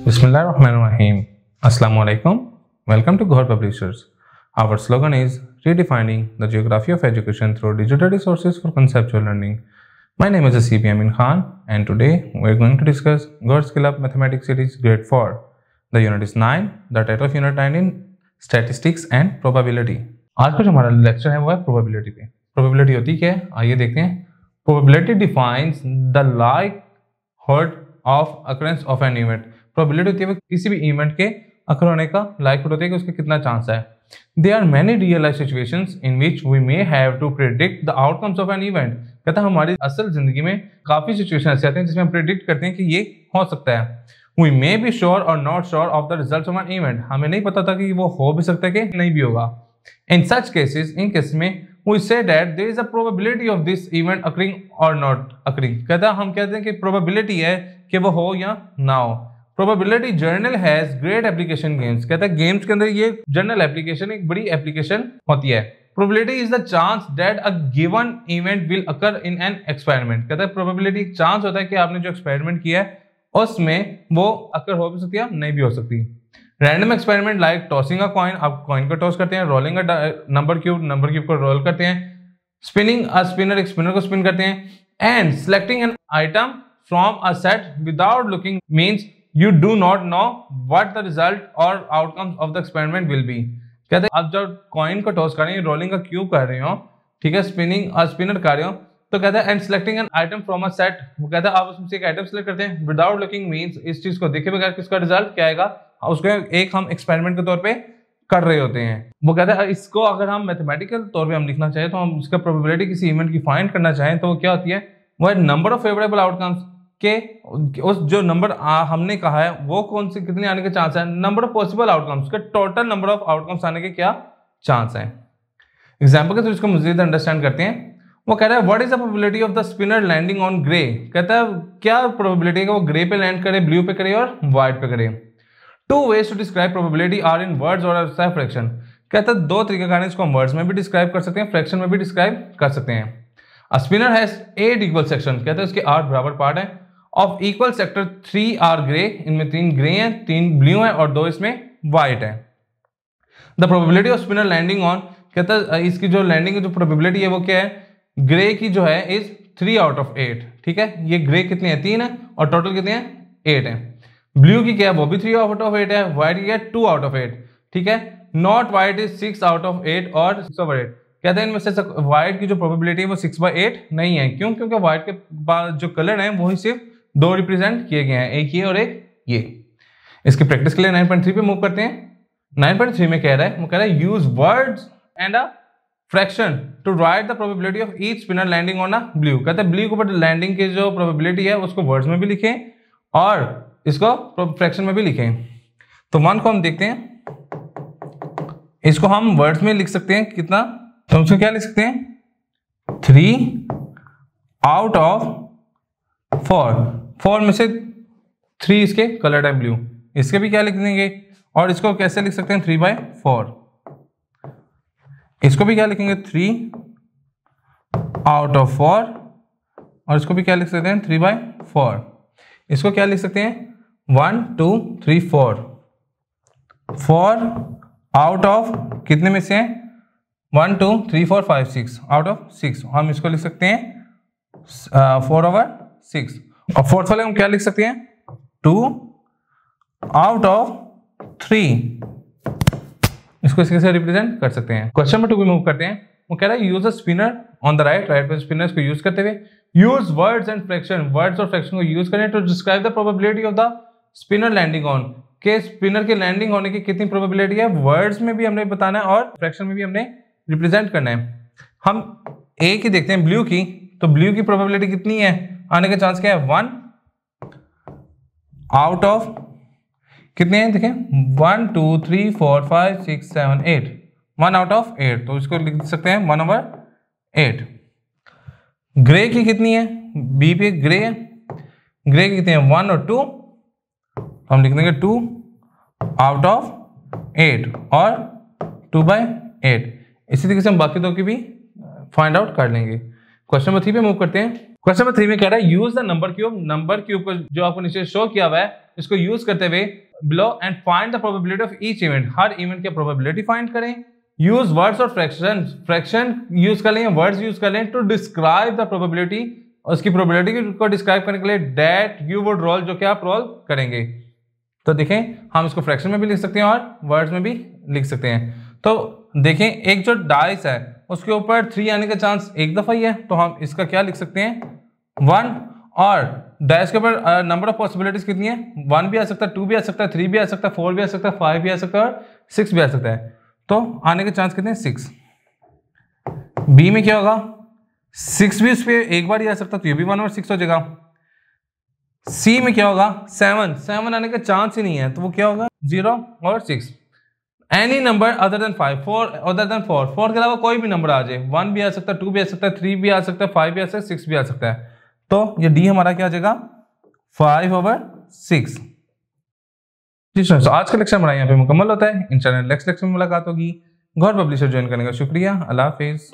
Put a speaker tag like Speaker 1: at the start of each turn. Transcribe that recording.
Speaker 1: Bismillahirrahmanirrahim. Assalamualaikum. Welcome to Ghor Publishers. Our slogan is redefining the geography of education through digital resources for conceptual learning. My name is CP Amin Khan and today we are going to discuss Ghor Skill Up Mathematics Series Grade 4. The unit is 9. The title of unit 9 is Statistics and Probability. आज का जो हमारा lecture है वो है probability पे. Probability होती क्या है आइए देखते हैं. Probability defines the likelihood of occurrence of an event. Probability होती है किसी भी इवेंट के अकर होने का लाइकहुड होती है कि उसका कितना चांस है. There are many real life situations in which we may have to predict the outcomes of an event. कहता है हमारी असल जिंदगी में काफी सिचुएशन ऐसे आते हैं जिसमें हम प्रेडिक्ट करते हैं कि ये हो सकता है. वी मे बी श्योर और not sure of the result of an event. हमें नहीं पता था कि वो हो भी सकता है कि नहीं भी होगा. इन सच केसेस इन केस में we say that there is a probability of this event occurring or not occurring. कहता है हम कहते हैं कि probability है कि वो हो या ना हो. Probability journal has great application games. कहता है games के अंदर ये journal application एक बड़ी application होती है. Probability is the chance that a given event will occur in an experiment. कहता है probability एक chance होता है कि आपने जो experiment किया है उसमें वो occur हो भी सकती है नहीं भी हो सकती. Random experiment like tossing a coin. आप कॉइन को टॉस करते हैं. रोलिंग अ नंबर क्यूब को रोल करते हैं. स्पिनिंग अ स्पिनर एक स्पिनर को स्पिन करते हैं. And selecting an item from a set without looking means you do not know what the result और outcomes of the experiment will be. कहते हैं आप जब कॉइन को टॉस कर रहे हैं, रोलिंग का क्यूब कर रहे हो, ठीक है, स्पिनिंग अ स्पिनर कर रहे हो, तो कहता है and selecting an item from a set. वो कहता है आप उसमें से एक आइटम सिलेक्ट करते हैं विदाउट लुकिंग मींस इस चीज को देखे बगैर किसका रिजल्ट क्या आएगा उसको एक हम एक्सपेरिमेंट के तौर पे कर रहे होते हैं. वो कहता है इसको अगर हम मैथमेटिकल तौर पे हम लिखना चाहें तो हम इसका प्रोबेबिलिटी किसी इवेंट की फाइंड करना चाहें तो वो क्या होती है, वो है नंबर ऑफ फेवरेबल आउटकम्स के उस जो नंबर हमने कहा है वो कौन से कितने आने के चांस है, नंबर ऑफ पॉसिबल आउटकम्स के टोटल नंबर ऑफ आउटकम्स आने के क्या चांस है. एग्जाम्पल के थ्रू इसको मजीद अंडरस्टैंड करते हैं. वो कह रहा है what is the probability of the spinner landing on grey. कहता है क्या प्रोबेबिलिटी है कि वो ग्रे पे लैंड करे, ब्लू पे करे और व्हाइट पे करे. Two ways to describe probability are in words or as a fraction. कहता है दो तरीके का इसको हम वर्ड्स में भी डिस्क्राइब कर सकते हैं, फ्रैक्शन में भी डिस्क्राइब कर सकते हैं. A spinner has 8 equal section. कहता है इसके 8 बराबर पार्ट हैं. Of equal sector 3 are grey. इनमें 3 ग्रे हैं, 3 ब्लू हैं और 2 इसमें व्हाइट है. The probability of spinner landing on. कहता है इसकी जो लैंडिंग की जो प्रोबेबिलिटी है वो क्या है, ग्रे की जो है इज 3 out of 8. ठीक है, ये ग्रे कितने हैं 3 है और टोटल कितने हैं 8 है. ब्लू की क्या है वो भी 3 out of 8 है. व्हाइट की क्या है 2 out of 8. ठीक है, not white is 6 out of 8 और 6 over 8. कहते हैं इनमें से व्हाइट की जो प्रोबेबिलिटी है वो 6/8 नहीं है. क्यों? क्योंकि व्हाइट के बाद जो कलर है वही सिर्फ 2 रिप्रेजेंट किए गए हैं, एक ये और एक ये. इसकी प्रैक्टिस के लिए 9.3 पे मूव करते हैं. 9.3 में कह रहा है, वो कह रहा है use words and a fraction to write the probability of each spinner landing on a blue. कहता है ब्लू के ऊपर लैंडिंग की जो प्रोबेबिलिटी है उसको वर्ड्स में भी लिखें और इसको फ्रैक्शन में भी लिखें. तो 1 को हम देखते हैं, इसको हम वर्ड्स में लिख सकते हैं कितना, तो उसको क्या लिख सकते हैं 3 out of 4. 4 में से 3 इसके कलर्ड है ब्लू, इसके भी क्या लिख देंगे और इसको कैसे लिख सकते हैं 3/4. इसको भी क्या लिखेंगे 3 out of 4 और इसको भी क्या लिख सकते हैं 3/4. इसको क्या लिख सकते हैं 1 2 3 4. 4 out of कितने में से हैं 1 2 3 4 5 6 out of 6. हम इसको लिख सकते हैं 4/6 और फोर्थ वाले हम क्या लिख सकते हैं 2 out of 3. इसको इसके से रिप्रेजेंट कर सकते हैं. क्वेश्चन नंबर 2 पे मूव करते हैं. वो कह रहा है use a spinner on the right पे स्पिनर्स को यूज करते हुए use words and fraction. Words और फ्रैक्शन को यूज करें to describe the probability of the spinner landing on. के स्पिनर के लैंडिंग होने की कितनी प्रोबेबिलिटी है, वर्ड्स में भी हमने बताना है और फ्रैक्शन में भी हमने रिप्रेजेंट करना है. हम एक ही देखते हैं ब्लू की, तो ब्लू की प्रोबेबिलिटी कितनी है आने का चांस क्या है 1 out of कितने हैं देखें 1 2 3 4 5 6 7 8. 1 out of 8, तो इसको लिख सकते हैं 1/8. ग्रे की कितनी है, बी पे ग्रे है, ग्रे की कितनी है 1 और 2, हम लिख देंगे 2 out of 8 और 2/8. इसी तरीके से हम बाकी दो की भी फाइंड आउट कर लेंगे. क्वेश्चन नंबर 3 पे मूव करते हैं। क्वेश्चन नंबर 3 में कह रहा है यूज द नंबर क्यूब को जो आपको नीचे शो किया हुआ है इसको यूज करते हुए below and find the probability of each event, her event की प्रोबेबिलिटी फाइंड करें। यूज वर्ड्स और फ्रैक्शन यूज कर लें, वर्ड्स यूज कर लें टू डिस्क्राइब द प्रोबेबिलिटी, उसकी प्रोबेबिलिटी को डिस्क्राइब करने के लिए दैट यू वुड रोल, जो कि आप रोल करेंगे। तो देखें हम इसको फ्रैक्शन में भी लिख सकते हैं और वर्ड्स में भी लिख सकते हैं। तो देखें एक जो डाइस है उसके ऊपर 3 आने का चांस एक दफा ही है, तो हम इसका क्या लिख सकते हैं 1, और डाइस के ऊपर नंबर ऑफ पॉसिबिलिटीज कितनी है 1 भी आ सकता है, 2 भी आ सकता है, 3 भी आ सकता है, 4 भी आ सकता है, 5 भी आ सकता है और 6 भी आ सकता है। तो आने के चांस कितने 6। बी में क्या होगा 6 भी उस पर एक बार ही आ सकता है, तो ये भी 1 और 6 हो जाएगा। सी में क्या होगा 7 आने का चांस ही नहीं है, तो वो क्या होगा 0 और 6। एनी नंबर अदर देन 5, 4 के अलावा कोई भी नंबर आ जाए, 1 भी आ सकता है, 2 भी आ सकता है, 3 भी आ सकता है, 5 भी आ सकता है, 6 भी आ सकता है। तो ये डी हमारा क्या आ जाएगा 5/6। जी तो आज का लेक्चर हमारा यहाँ पे मुकम्मल होता है। इंशाल्लाह नेक्स्ट लेक्चर में मुलाकात होगी। गौर पब्लिशर ज्वाइन करने का शुक्रिया। अल्लाह हाफिज।